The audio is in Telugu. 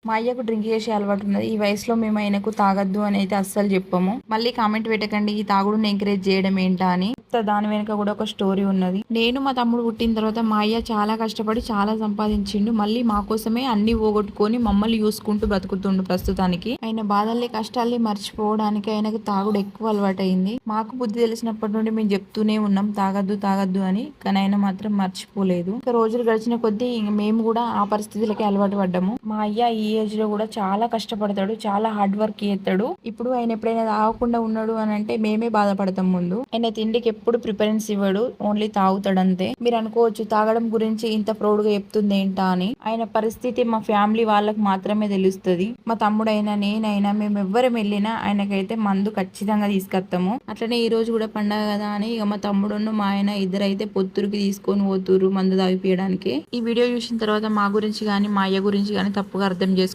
మా అయ్యకు డ్రింక్ చేసే అలవాటు ఉన్నది. ఈ వయసులో మేము ఆయనకు తాగొద్దు అని అయితే అస్సలు చెప్పము. మళ్ళీ కామెంట్ పెట్టకండి ఈ తాగుడుని ఎంకరేజ్ చేయడం ఏంటా అని. దాని వెనుక కూడా ఒక స్టోరీ ఉన్నది. నేను మా తమ్ముడు పుట్టిన తర్వాత మా అయ్య చాలా కష్టపడి చాలా సంపాదించిండు. మళ్ళీ మా కోసమే అన్ని పోగొట్టుకొని మమ్మల్ని చూసుకుంటూ బ్రతుకుతుండు ప్రస్తుతానికి. ఆయన బాధల్ని కష్టాల్ని మర్చిపోవడానికి ఆయనకు తాగుడు ఎక్కువ అలవాటైంది. మాకు బుద్ధి తెలిసినప్పటి నుండి మేము చెప్తూనే ఉన్నాం తాగద్దు తాగద్దు అని. కానీ ఆయన మాత్రం మర్చిపోలేదు. ఇంకా రోజులు గడిచిన కొద్దీ మేము కూడా ఆ పరిస్థితులకి అలవాటు పడ్డాము. మా అయ్య ఈ ఏజ్ లో కూడా చాలా కష్టపడతాడు, చాలా హార్డ్ వర్క్ చేస్తాడు. ఇప్పుడు ఆయన ఎప్పుడైనా తాగకుండా ఉన్నాడు అని అంటే మేమే బాధపడతాం. ముందు ఆయన తిండికి ఎప్పుడు ప్రిఫరెన్స్ ఇవ్వడు, ఓన్లీ తాగుతాడు అంతే. మీరు అనుకోవచ్చు తాగడం గురించి ఇంత ప్రౌడ్ గా చెప్తుంది ఏంటా అని. ఆయన పరిస్థితి మా ఫ్యామిలీ వాళ్ళకి మాత్రమే తెలుస్తుంది. మా తమ్ముడైనా నేనైనా మేము ఎవ్వరం వెళ్ళినా ఆయనకైతే మందు ఖచ్చితంగా తీసుకొస్తాము. అట్లనే ఈ రోజు కూడా పండగ కదా అని ఇక మా తమ్ముడును మా ఆయన ఇద్దరైతే పొత్తురికి తీసుకొని పోతురు మందు తాగిపియడానికి. ఈ వీడియో చూసిన తర్వాత మా గురించి కానీ మా అయ్య గురించి కానీ తప్పుగా అర్థం చేసుకో.